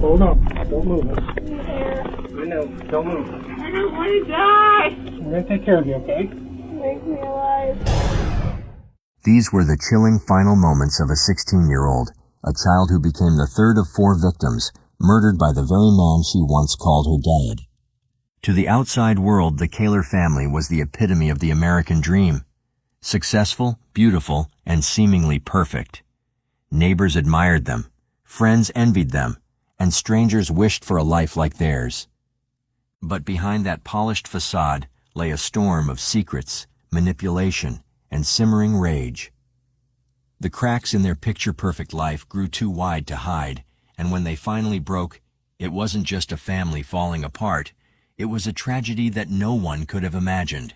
Hold on. Don't move us. I know. Don't move. I don't want to die. We're going to take care of you, okay? Make me alive. These were the chilling final moments of a 16-year-old, a child who became the third of 4 victims, murdered by the very man she once called her dad. To the outside world, the Kaler family was the epitome of the American dream. Successful, beautiful, and seemingly perfect. Neighbors admired them, friends envied them, and strangers wished for a life like theirs. But behind that polished facade lay a storm of secrets, manipulation, and simmering rage. The cracks in their picture-perfect life grew too wide to hide, and when they finally broke, it wasn't just a family falling apart, it was a tragedy that no one could have imagined.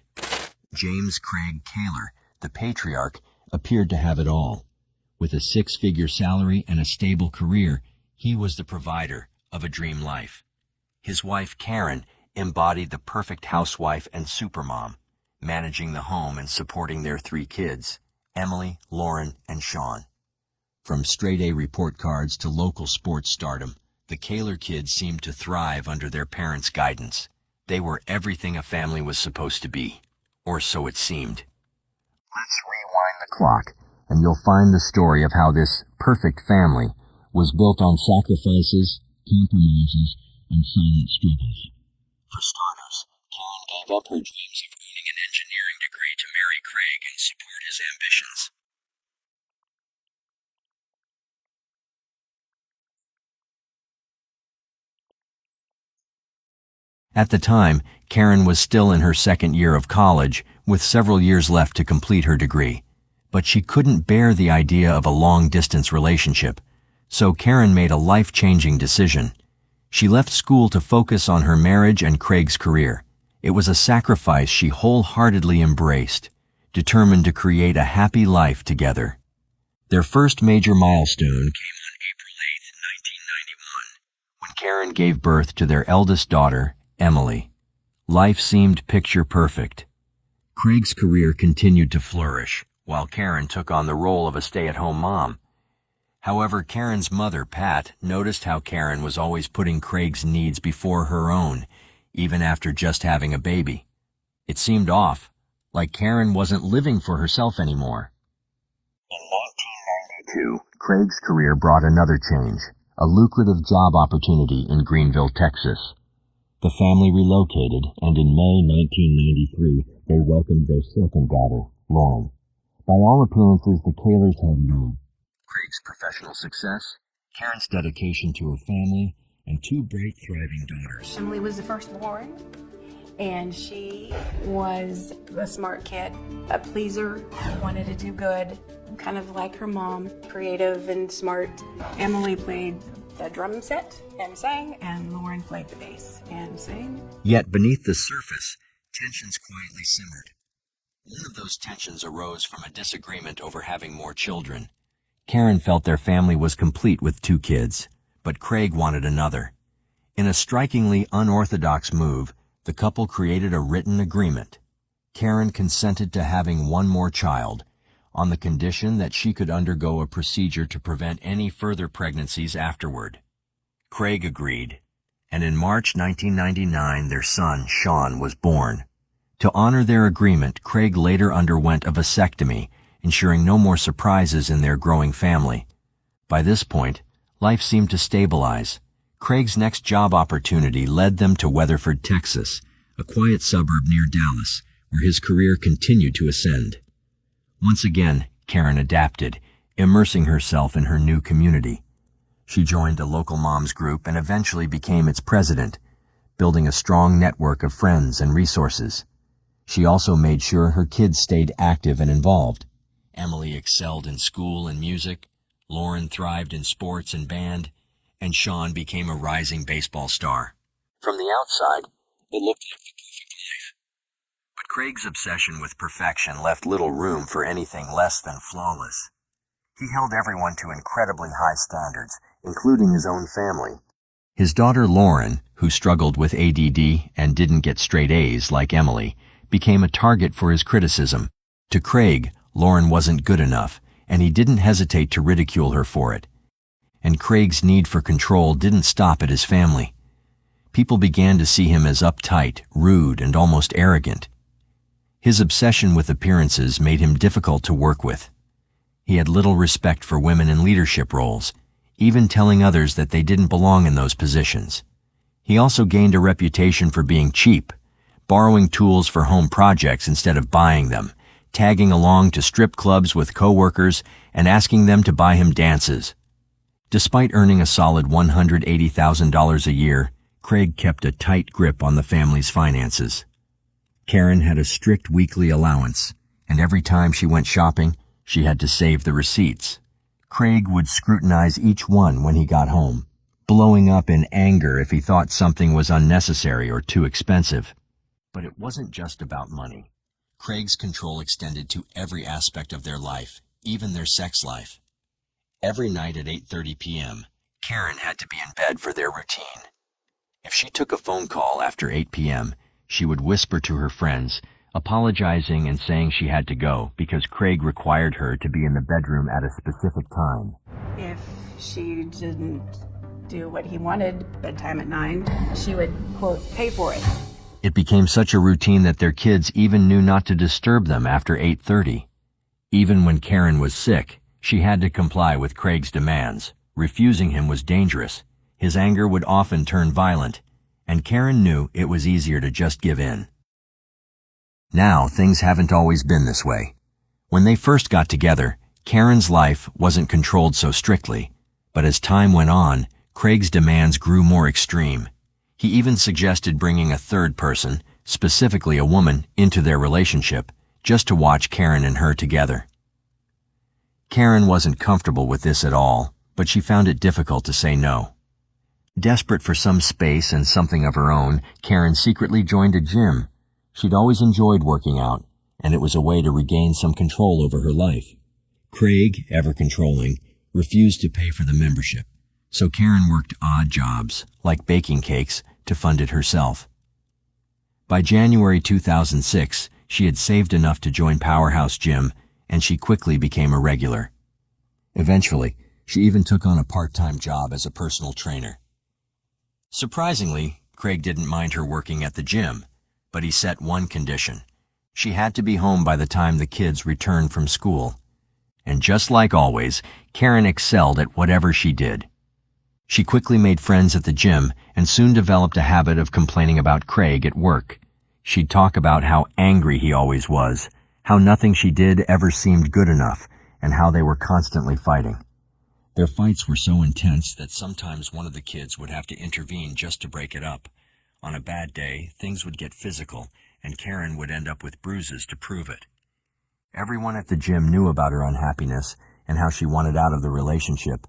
James Craig Kaler, the patriarch, appeared to have it all. With a 6-figure salary and a stable career, he was the provider of a dream life. His wife, Karen, embodied the perfect housewife and supermom, managing the home and supporting their 3 kids, Emily, Lauren, and Sean. From straight-A report cards to local sports stardom, the Kaler kids seemed to thrive under their parents' guidance. They were everything a family was supposed to be, or so it seemed. Let's rewind the clock, and you'll find the story of how this perfect family was built on sacrifices, compromises, and silent struggles. For starters, Karen gave up her dreams of owning an engineering degree to marry Craig and support his ambitions. At the time, Karen was still in her 2nd year of college, with several years left to complete her degree. But she couldn't bear the idea of a long-distance relationship, so Karen made a life-changing decision. She left school to focus on her marriage and Craig's career. It was a sacrifice she wholeheartedly embraced, determined to create a happy life together. Their first major milestone came on April 8, 1991, when Karen gave birth to their eldest daughter, Emily. Life seemed picture-perfect. Craig's career continued to flourish, while Karen took on the role of a stay-at-home mom. However, Karen's mother, Pat, noticed how Karen was always putting Craig's needs before her own, even after just having a baby. It seemed off, like Karen wasn't living for herself anymore. In 1992, Craig's career brought another change, a lucrative job opportunity in Greenville, Texas. The family relocated, and in May 1993, they welcomed their 2nd daughter, Lauren. By all appearances, the Kalers had it all. Craig's professional success, Karen's dedication to her family, and 2 bright, thriving daughters. Emily was the firstborn, and she was a smart kid, a pleaser, wanted to do good, kind of like her mom, creative and smart. Emily played the drum set and sang, and Lauren played the bass and sang. Yet beneath the surface, tensions quietly simmered. One of those tensions arose from a disagreement over having more children. Karen felt their family was complete with 2 kids, but Craig wanted another. In a strikingly unorthodox move, the couple created a written agreement. Karen consented to having 1 more child, on the condition that she could undergo a procedure to prevent any further pregnancies afterward. Craig agreed, and in March 1999 their son, Sean, was born. To honor their agreement, Craig later underwent a vasectomy, ensuring no more surprises in their growing family. By this point, life seemed to stabilize. Craig's next job opportunity led them to Weatherford, Texas, a quiet suburb near Dallas, where his career continued to ascend. Once again, Karen adapted, immersing herself in her new community. She joined a local moms group and eventually became its president, building a strong network of friends and resources. She also made sure her kids stayed active and involved. Emily excelled in school and music, Lauren thrived in sports and band, and Sean became a rising baseball star. From the outside, it looked like the perfect life. But Craig's obsession with perfection left little room for anything less than flawless. He held everyone to incredibly high standards, including his own family. His daughter Lauren, who struggled with ADD and didn't get straight A's like Emily, became a target for his criticism. To Craig, Lauren wasn't good enough, and he didn't hesitate to ridicule her for it. and Craig's need for control didn't stop at his family. People began to see him as uptight, rude, and almost arrogant. His obsession with appearances made him difficult to work with. He had little respect for women in leadership roles, even telling others that they didn't belong in those positions. He also gained a reputation for being cheap, borrowing tools for home projects instead of buying them, tagging along to strip clubs with coworkers, and asking them to buy him dances. Despite earning a solid $180,000 a year, Craig kept a tight grip on the family's finances. Karen had a strict weekly allowance, and every time she went shopping, she had to save the receipts. Craig would scrutinize each one when he got home, blowing up in anger if he thought something was unnecessary or too expensive. But it wasn't just about money. Craig's control extended to every aspect of their life, even their sex life. Every night at 8:30 p.m., Karen had to be in bed for their routine. If she took a phone call after 8 p.m., she would whisper to her friends, apologizing and saying she had to go because Craig required her to be in the bedroom at a specific time. If she didn't do what he wanted, bedtime at 9, she would, quote, pay for it. It became such a routine that their kids even knew not to disturb them after 8:30. Even when Karen was sick, she had to comply with Craig's demands. Refusing him was dangerous. His anger would often turn violent, and Karen knew it was easier to just give in. Now, things haven't always been this way. When they first got together, Karen's life wasn't controlled so strictly, but as time went on, Craig's demands grew more extreme. He even suggested bringing a third person, specifically a woman, into their relationship, just to watch Karen and her together. Karen wasn't comfortable with this at all, but she found it difficult to say no. Desperate for some space and something of her own, Karen secretly joined a gym. She'd always enjoyed working out, and it was a way to regain some control over her life. Craig, ever controlling, refused to pay for the membership, so Karen worked odd jobs, like baking cakes, to fund it herself. By January 2006, she had saved enough to join Powerhouse Gym, and she quickly became a regular. Eventually, she even took on a part-time job as a personal trainer. Surprisingly, Craig didn't mind her working at the gym, but he set one condition. She had to be home by the time the kids returned from school. And just like always, Karen excelled at whatever she did. She quickly made friends at the gym and soon developed a habit of complaining about Craig at work. She'd talk about how angry he always was, how nothing she did ever seemed good enough, and how they were constantly fighting. Their fights were so intense that sometimes one of the kids would have to intervene just to break it up. On a bad day, things would get physical, and Karen would end up with bruises to prove it. Everyone at the gym knew about her unhappiness and how she wanted out of the relationship,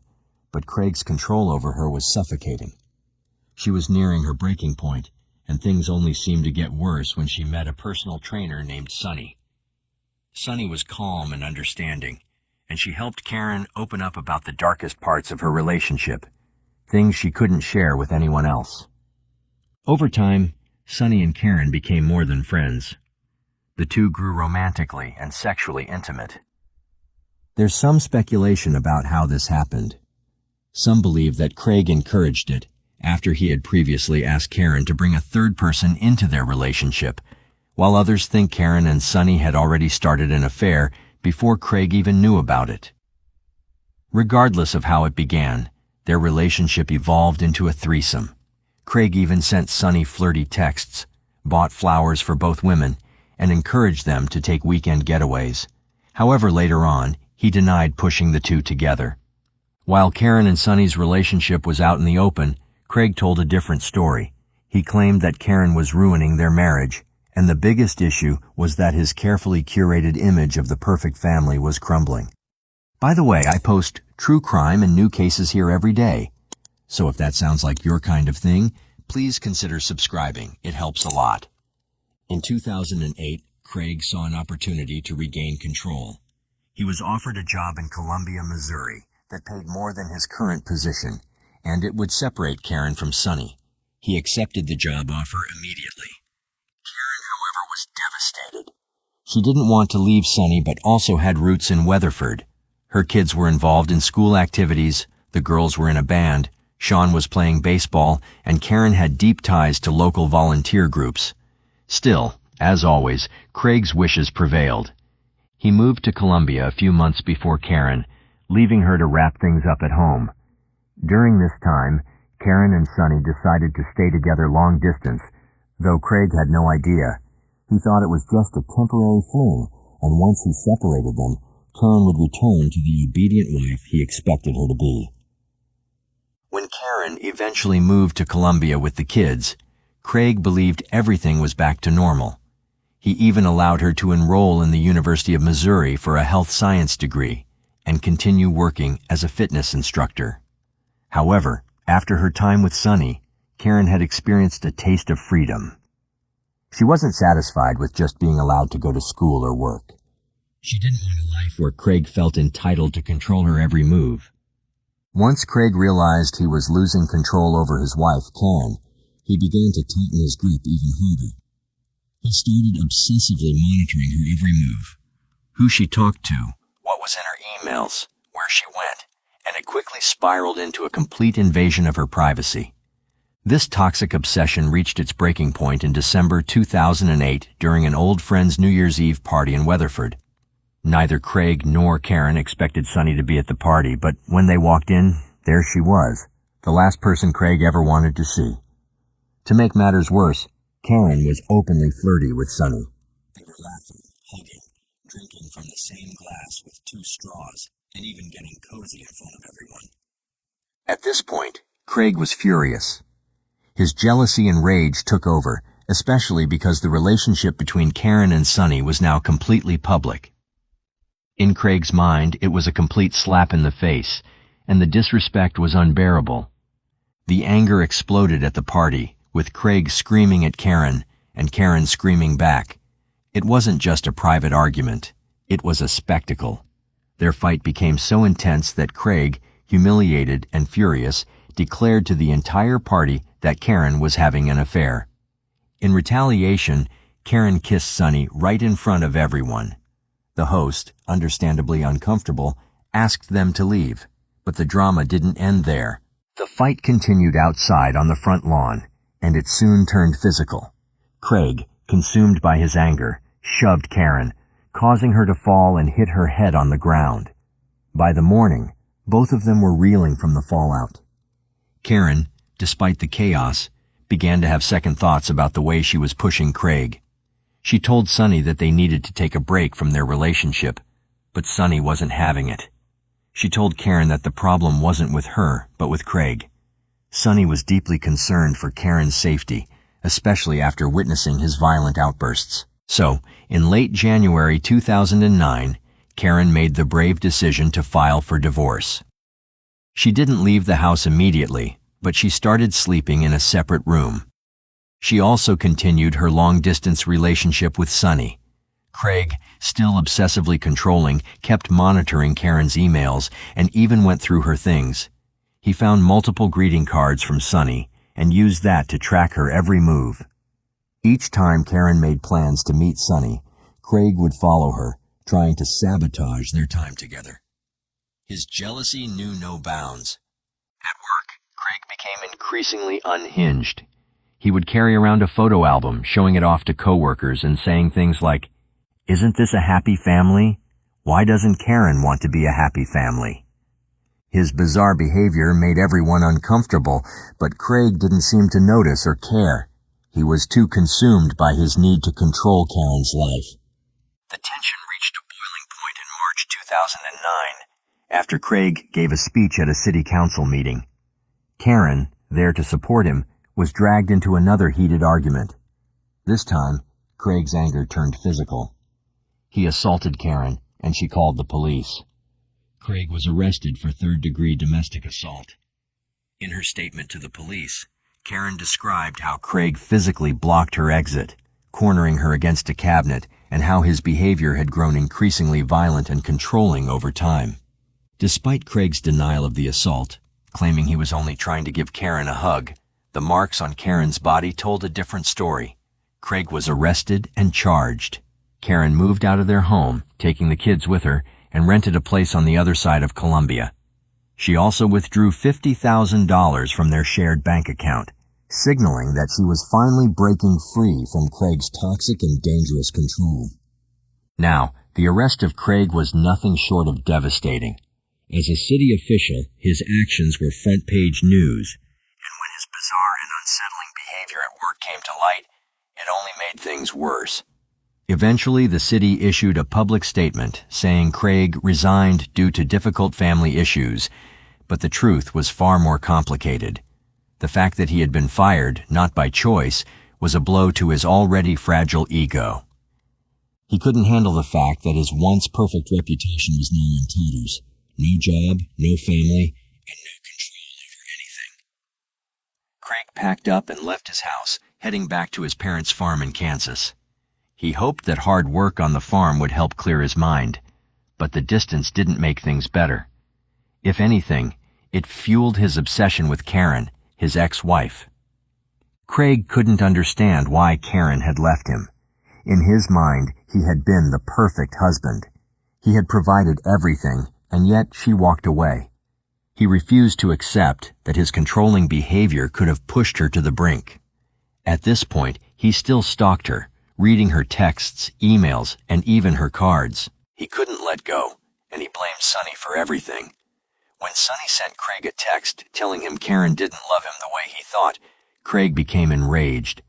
but Craig's control over her was suffocating. She was nearing her breaking point, and things only seemed to get worse when she met a personal trainer named Sunny. Sunny was calm and understanding, and she helped Karen open up about the darkest parts of her relationship, things she couldn't share with anyone else. Over time, Sunny and Karen became more than friends. The two grew romantically and sexually intimate. There's some speculation about how this happened. Some believe that Craig encouraged it after he had previously asked Karen to bring a third person into their relationship, while others think Karen and Sunny had already started an affair before Craig even knew about it. Regardless of how it began, their relationship evolved into a threesome. Craig even sent Sunny flirty texts, bought flowers for both women, and encouraged them to take weekend getaways. However, later on, he denied pushing the two together. While Karen and Sunny's relationship was out in the open, Craig told a different story. He claimed that Karen was ruining their marriage, and the biggest issue was that his carefully curated image of the perfect family was crumbling. By the way, I post true crime and new cases here every day. So if that sounds like your kind of thing, please consider subscribing. It helps a lot. In 2008, Craig saw an opportunity to regain control. He was offered a job in Columbia, Missouri, that paid more than his current position, and it would separate Karen from Sunny. He accepted the job offer immediately. Karen, however, was devastated. She didn't want to leave Sunny, but also had roots in Weatherford. Her kids were involved in school activities, The girls were in a band, Sean was playing baseball, and Karen had deep ties to local volunteer groups. Still, as always, Craig's wishes prevailed. He moved to Colombia a few months before Karen, leaving her to wrap things up at home. During this time, Karen and Sonny decided to stay together long distance, though Craig had no idea. He thought it was just a temporary fling, and once he separated them, Karen would return to the obedient wife he expected her to be. When Karen eventually moved to Colombia with the kids, Craig believed everything was back to normal. He even allowed her to enroll in the University of Missouri for a health science degree and continue working as a fitness instructor. However, after her time with Sonny, Karen had experienced a taste of freedom. She wasn't satisfied with just being allowed to go to school or work. She didn't want a life where Craig felt entitled to control her every move. Once Craig realized he was losing control over his wife, Karen, he began to tighten his grip even harder. He started obsessively monitoring her every move. Who she talked to, what was in her emails, where she went, and it quickly spiraled into a complete invasion of her privacy. This toxic obsession reached its breaking point in December 2008 during an old friend's New Year's Eve party in Weatherford. Neither Craig nor Karen expected Sonny to be at the party, but when they walked in, there she was, the last person Craig ever wanted to see. To make matters worse, Karen was openly flirty with Sonny. They were laughing, hugging, drinking from the same glass with 2 straws, and even getting cozy in front of everyone. At this point, Craig was furious. His jealousy and rage took over, especially because the relationship between Karen and Sonny was now completely public. In Craig's mind, it was a complete slap in the face, and the disrespect was unbearable. The anger exploded at the party, with Craig screaming at Karen, and Karen screaming back. It wasn't just a private argument. It was a spectacle. Their fight became so intense that Craig, humiliated and furious, declared to the entire party that Karen was having an affair. In retaliation, Karen kissed Sonny right in front of everyone. The host, understandably uncomfortable, asked them to leave, but the drama didn't end there. The fight continued outside on the front lawn, and it soon turned physical. Craig, consumed by his anger, shoved Karen, causing her to fall and hit her head on the ground. By the morning, both of them were reeling from the fallout. Karen, despite the chaos, began to have second thoughts about the way she was pushing Craig. She told Sonny that they needed to take a break from their relationship, but Sonny wasn't having it. She told Karen that the problem wasn't with her, but with Craig. Sonny was deeply concerned for Karen's safety, especially after witnessing his violent outbursts. So, in late January 2009, Karen made the brave decision to file for divorce. She didn't leave the house immediately, but she started sleeping in a separate room. She also continued her long-distance relationship with Sonny. Craig, still obsessively controlling, kept monitoring Karen's emails and even went through her things. He found multiple greeting cards from Sonny and used that to track her every move. Each time Karen made plans to meet Sonny, Craig would follow her, trying to sabotage their time together. His jealousy knew no bounds. At work, Craig became increasingly unhinged. He would carry around a photo album, showing it off to coworkers and saying things like, "Isn't this a happy family? Why doesn't Karen want to be a happy family?" His bizarre behavior made everyone uncomfortable, but Craig didn't seem to notice or care. He was too consumed by his need to control Karen's life. The tension reached a boiling point in March 2009, after Craig gave a speech at a city council meeting. Karen, there to support him, was dragged into another heated argument. This time, Craig's anger turned physical. He assaulted Karen, and she called the police. Craig was arrested for third-degree domestic assault. In her statement to the police, Karen described how Craig physically blocked her exit, cornering her against a cabinet, and how his behavior had grown increasingly violent and controlling over time. Despite Craig's denial of the assault, claiming he was only trying to give Karen a hug, the marks on Karen's body told a different story. Craig was arrested and charged. Karen moved out of their home, taking the kids with her, and rented a place on the other side of Colombia. She also withdrew $50,000 from their shared bank account, signaling that she was finally breaking free from Craig's toxic and dangerous control. Now, the arrest of Craig was nothing short of devastating. As a city official, his actions were front-page news, and when his bizarre and unsettling behavior at work came to light, it only made things worse. Eventually, the city issued a public statement saying Craig resigned due to difficult family issues, but the truth was far more complicated. The fact that he had been fired, not by choice, was a blow to his already fragile ego. He couldn't handle the fact that his once perfect reputation was now in tatters. No job, no family, and no control over anything. Craig packed up and left his house, heading back to his parents' farm in Kansas. He hoped that hard work on the farm would help clear his mind, but the distance didn't make things better. If anything, it fueled his obsession with Karen, his ex-wife. Craig couldn't understand why Karen had left him. In his mind, he had been the perfect husband. He had provided everything, and yet she walked away. He refused to accept that his controlling behavior could have pushed her to the brink. At this point, he still stalked her, reading her texts, emails, and even her cards. He couldn't let go, and he blamed Sonny for everything. When Sonny sent Craig a text telling him Karen didn't love him the way he thought, Craig became enraged.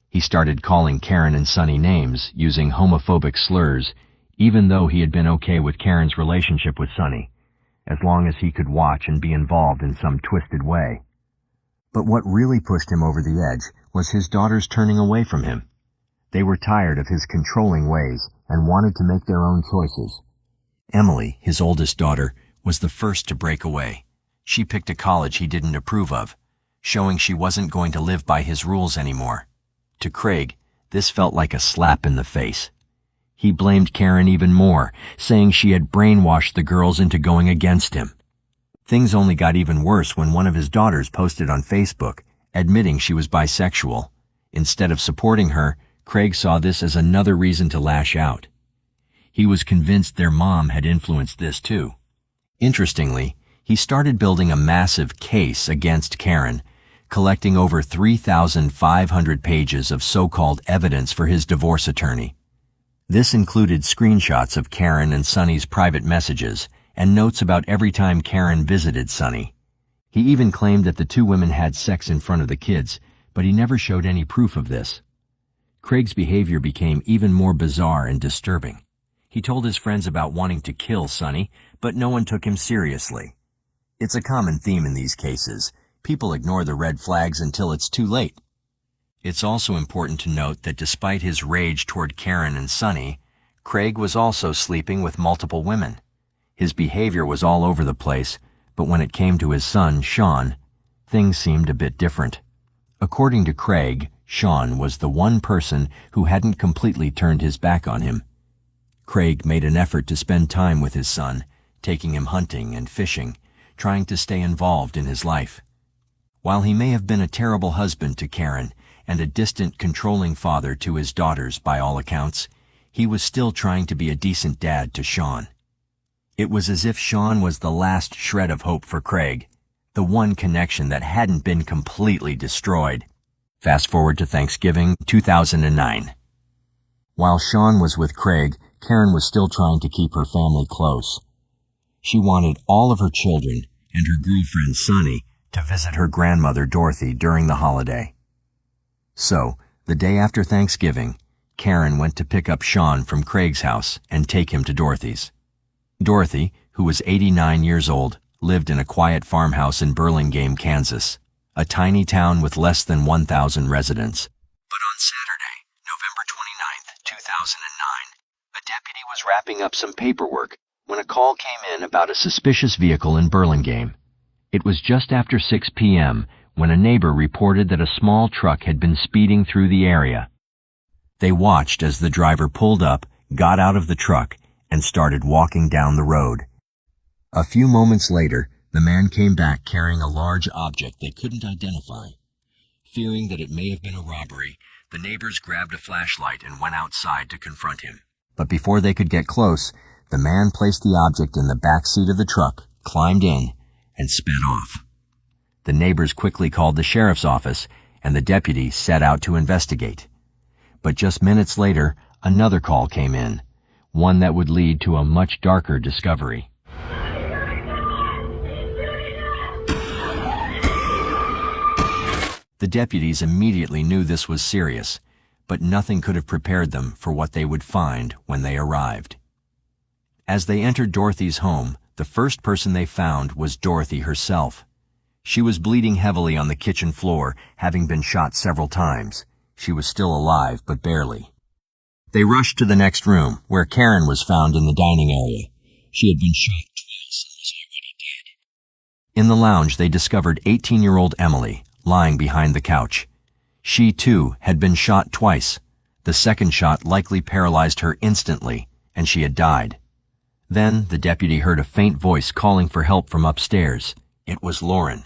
He started calling Karen and Sonny names, using homophobic slurs, even though he had been okay with Karen's relationship with Sonny, as long as he could watch and be involved in some twisted way. But what really pushed him over the edge was his daughters turning away from him. They were tired of his controlling ways and wanted to make their own choices. Emily, his oldest daughter, was the first to break away. She picked a college he didn't approve of, showing she wasn't going to live by his rules anymore. To Craig, this felt like a slap in the face. He blamed Karen even more, saying she had brainwashed the girls into going against him. Things only got even worse when one of his daughters posted on Facebook, admitting she was bisexual. Instead of supporting her, Craig saw this as another reason to lash out. He was convinced their mom had influenced this too. Interestingly, he started building a massive case against Karen, collecting over 3,500 pages of so-called evidence for his divorce attorney. This included screenshots of Karen and Sonny's private messages and notes about every time Karen visited Sonny. He even claimed that the two women had sex in front of the kids, but he never showed any proof of this. Craig's behavior became even more bizarre and disturbing. He told his friends about wanting to kill Sonny, but no one took him seriously. It's a common theme in these cases. People ignore the red flags until it's too late. It's also important to note that despite his rage toward Karen and Sonny, Craig was also sleeping with multiple women. His behavior was all over the place, but when it came to his son, Sean, things seemed a bit different. According to Craig, Sean was the one person who hadn't completely turned his back on him. Craig made an effort to spend time with his son, taking him hunting and fishing, trying to stay involved in his life. While he may have been a terrible husband to Karen and a distant, controlling father to his daughters by all accounts, he was still trying to be a decent dad to Sean. It was as if Sean was the last shred of hope for Craig, the one connection that hadn't been completely destroyed. Fast forward to Thanksgiving 2009. While Sean was with Craig, Karen was still trying to keep her family close. She wanted all of her children and her girlfriend Sonny to visit her grandmother Dorothy during the holiday. So, the day after Thanksgiving, Karen went to pick up Sean from Craig's house and take him to Dorothy's. Dorothy, who was 89 years old, lived in a quiet farmhouse in Burlingame, Kansas, a tiny town with less than 1,000 residents. But on Saturday, November 29th, 2009, a deputy was wrapping up some paperwork when a call came in about a suspicious vehicle in Burlingame. It was just after 6 p.m. when a neighbor reported that a small truck had been speeding through the area. They watched as the driver pulled up, got out of the truck, and started walking down the road. A few moments later, the man came back carrying a large object they couldn't identify. Fearing that it may have been a robbery, the neighbors grabbed a flashlight and went outside to confront him. But before they could get close, the man placed the object in the back seat of the truck, climbed in, and sped off. The neighbors quickly called the sheriff's office, and the deputy set out to investigate. But just minutes later, another call came in, one that would lead to a much darker discovery. The deputies immediately knew this was serious, but nothing could have prepared them for what they would find when they arrived. As they entered Dorothy's home, the first person they found was Dorothy herself. She was bleeding heavily on the kitchen floor, having been shot several times. She was still alive, but barely. They rushed to the next room, where Karen was found in the dining area. She had been shot twice and was already dead. In the lounge, they discovered 18-year-old Emily, lying behind the couch. She, too, had been shot twice. The second shot likely paralyzed her instantly, and she had died. Then the deputy heard a faint voice calling for help from upstairs. It was Lauren.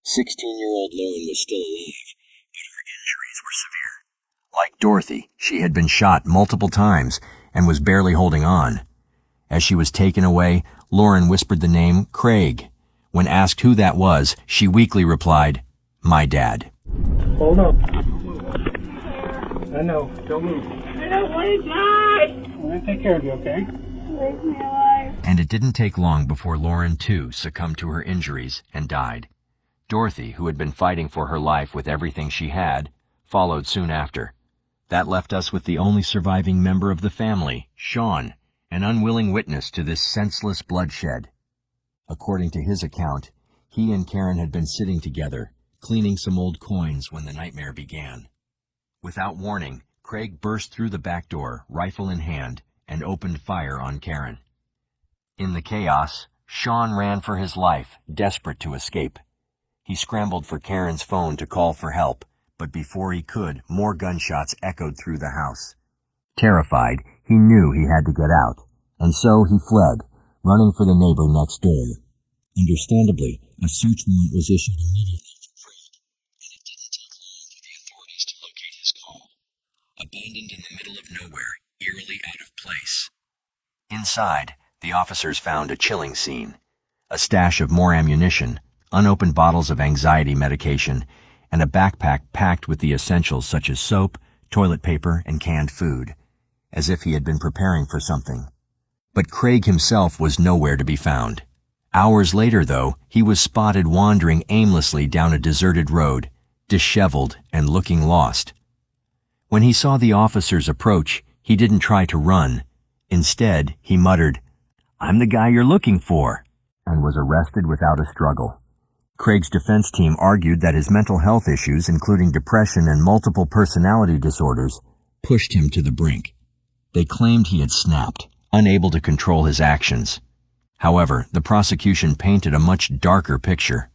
16-year-old Lauren was still alive, but her injuries were severe. Like Dorothy, she had been shot multiple times and was barely holding on. As she was taken away, Lauren whispered the name Craig. When asked who that was, she weakly replied, "My dad." Hold on. I know. Don't move. I don't want to die. I'm going to take care of you, okay? Leave me alive. And it didn't take long before Lauren, too, succumbed to her injuries and died. Dorothy, who had been fighting for her life with everything she had, followed soon after. That left us with the only surviving member of the family, Sean, an unwilling witness to this senseless bloodshed. According to his account, he and Karen had been sitting together, cleaning some old coins when the nightmare began. Without warning, Craig burst through the back door, rifle in hand, and opened fire on Karen. In the chaos, Sean ran for his life, desperate to escape. He scrambled for Karen's phone to call for help, but before he could, more gunshots echoed through the house. Terrified, he knew he had to get out, and so he fled, running for the neighbor next door. Understandably, a search warrant was issued immediately for Craig, and it didn't take long for the authorities to locate his car. Abandoned in the middle of nowhere, eerily out of place. Inside, the officers found a chilling scene. A stash of more ammunition, unopened bottles of anxiety medication, and a backpack packed with the essentials such as soap, toilet paper, and canned food, as if he had been preparing for something. But Craig himself was nowhere to be found. Hours later, though, he was spotted wandering aimlessly down a deserted road, disheveled and looking lost. When he saw the officers approach, he didn't try to run. Instead, he muttered, "I'm the guy you're looking for," and was arrested without a struggle. Craig's defense team argued that his mental health issues, including depression and multiple personality disorders, pushed him to the brink. They claimed he had snapped, unable to control his actions. However, the prosecution painted a much darker picture,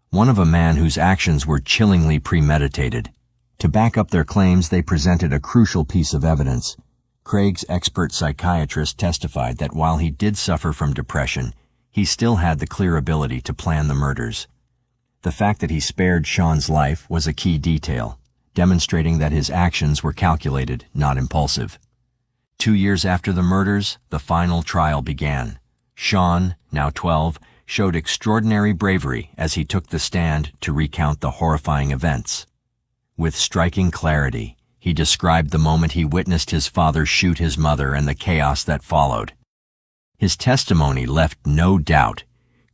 one of a man whose actions were chillingly premeditated. To back up their claims, they presented a crucial piece of evidence. Craig's expert psychiatrist testified that while he did suffer from depression, he still had the clear ability to plan the murders. The fact that he spared Sean's life was a key detail, demonstrating that his actions were calculated, not impulsive. 2 years after the murders, the final trial began. Sean, now 12, showed extraordinary bravery as he took the stand to recount the horrifying events. With striking clarity, he described the moment he witnessed his father shoot his mother and the chaos that followed. His testimony left no doubt.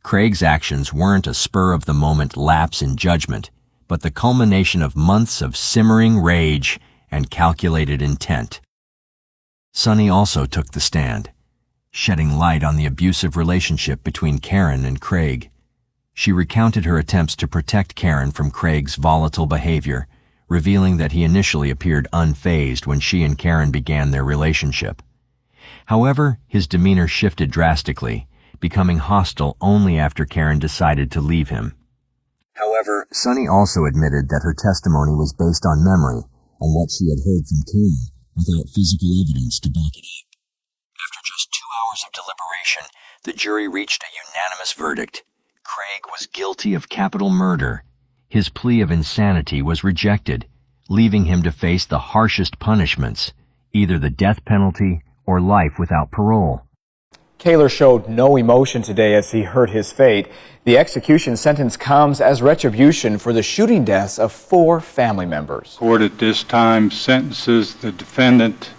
Craig's actions weren't a spur-of-the-moment lapse in judgment, but the culmination of months of simmering rage and calculated intent. Sunny also took the stand, shedding light on the abusive relationship between Karen and Craig. She recounted her attempts to protect Karen from Craig's volatile behavior, revealing that he initially appeared unfazed when she and Karen began their relationship. However, his demeanor shifted drastically, becoming hostile only after Karen decided to leave him. However, Sunny also admitted that her testimony was based on memory and what she had heard from Karen, without physical evidence to back it up. After just 2 hours of deliberation, the jury reached a unanimous verdict. Craig was guilty of capital murder. His plea of insanity was rejected, leaving him to face the harshest punishments, either the death penalty or life without parole. Kaler showed no emotion today as he heard his fate. The execution sentence comes as retribution for the shooting deaths of 4 family members. Court at this time sentences the defendant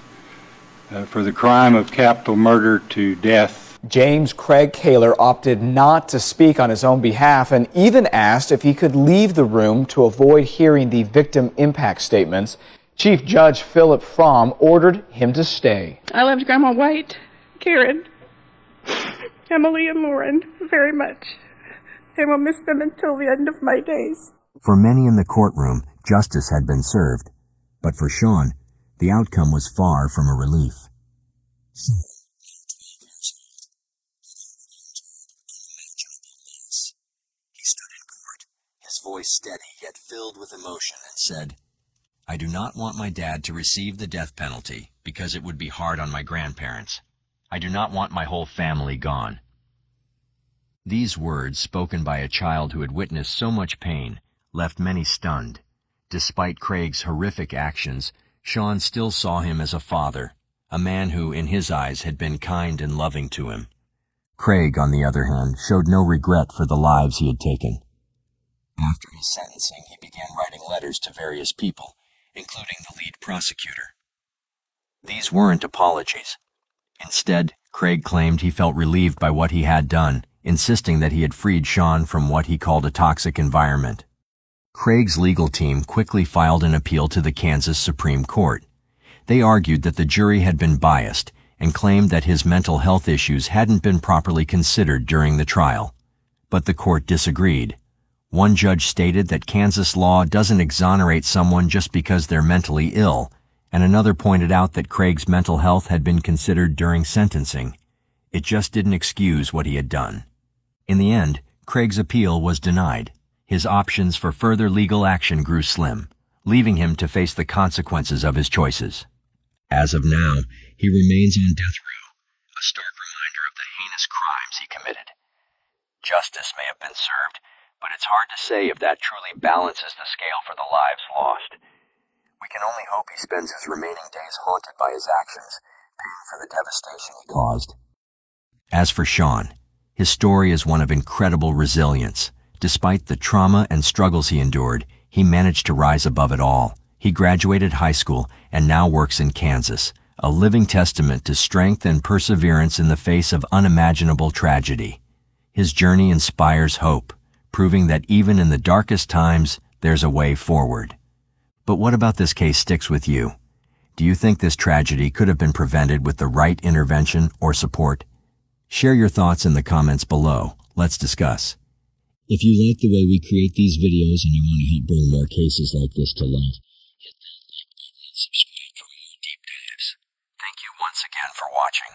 for the crime of capital murder to death. James Craig Kaler opted not to speak on his own behalf and even asked if he could leave the room to avoid hearing the victim impact statements. Chief Judge Philip Fromm ordered him to stay. I loved Grandma White, Karen, Emily, and Lauren very much. I will miss them until the end of my days. For many in the courtroom, justice had been served. But for Sean, the outcome was far from a relief. He stood in court, his voice steady yet filled with emotion, and said, "I do not want my dad to receive the death penalty because it would be hard on my grandparents. I do not want my whole family gone." These words, spoken by a child who had witnessed so much pain, left many stunned. Despite Craig's horrific actions, Sean still saw him as a father, a man who, in his eyes, had been kind and loving to him. Craig, on the other hand, showed no regret for the lives he had taken. After his sentencing, he began writing letters to various people, including the lead prosecutor. These weren't apologies. Instead, Craig claimed he felt relieved by what he had done, insisting that he had freed Sean from what he called a toxic environment. Craig's legal team quickly filed an appeal to the Kansas Supreme Court. They argued that the jury had been biased and claimed that his mental health issues hadn't been properly considered during the trial. But the court disagreed. One judge stated that Kansas law doesn't exonerate someone just because they're mentally ill, and another pointed out that Craig's mental health had been considered during sentencing. It just didn't excuse what he had done. In the end, Craig's appeal was denied. His options for further legal action grew slim, leaving him to face the consequences of his choices. As of now, he remains on death row, a stark reminder of the heinous crimes he committed. Justice may have been served, but it's hard to say if that truly balances the scale for the lives lost. We can only hope he spends his remaining days haunted by his actions, paying for the devastation he caused. As for Sean, his story is one of incredible resilience. Despite the trauma and struggles he endured, he managed to rise above it all. He graduated high school and now works in Kansas, a living testament to strength and perseverance in the face of unimaginable tragedy. His journey inspires hope, proving that even in the darkest times, there's a way forward. But what about this case sticks with you? Do you think this tragedy could have been prevented with the right intervention or support? Share your thoughts in the comments below. Let's discuss. If you like the way we create these videos and you want to help bring more cases like this to light, hit that like button and subscribe for more deep dives. Thank you once again for watching.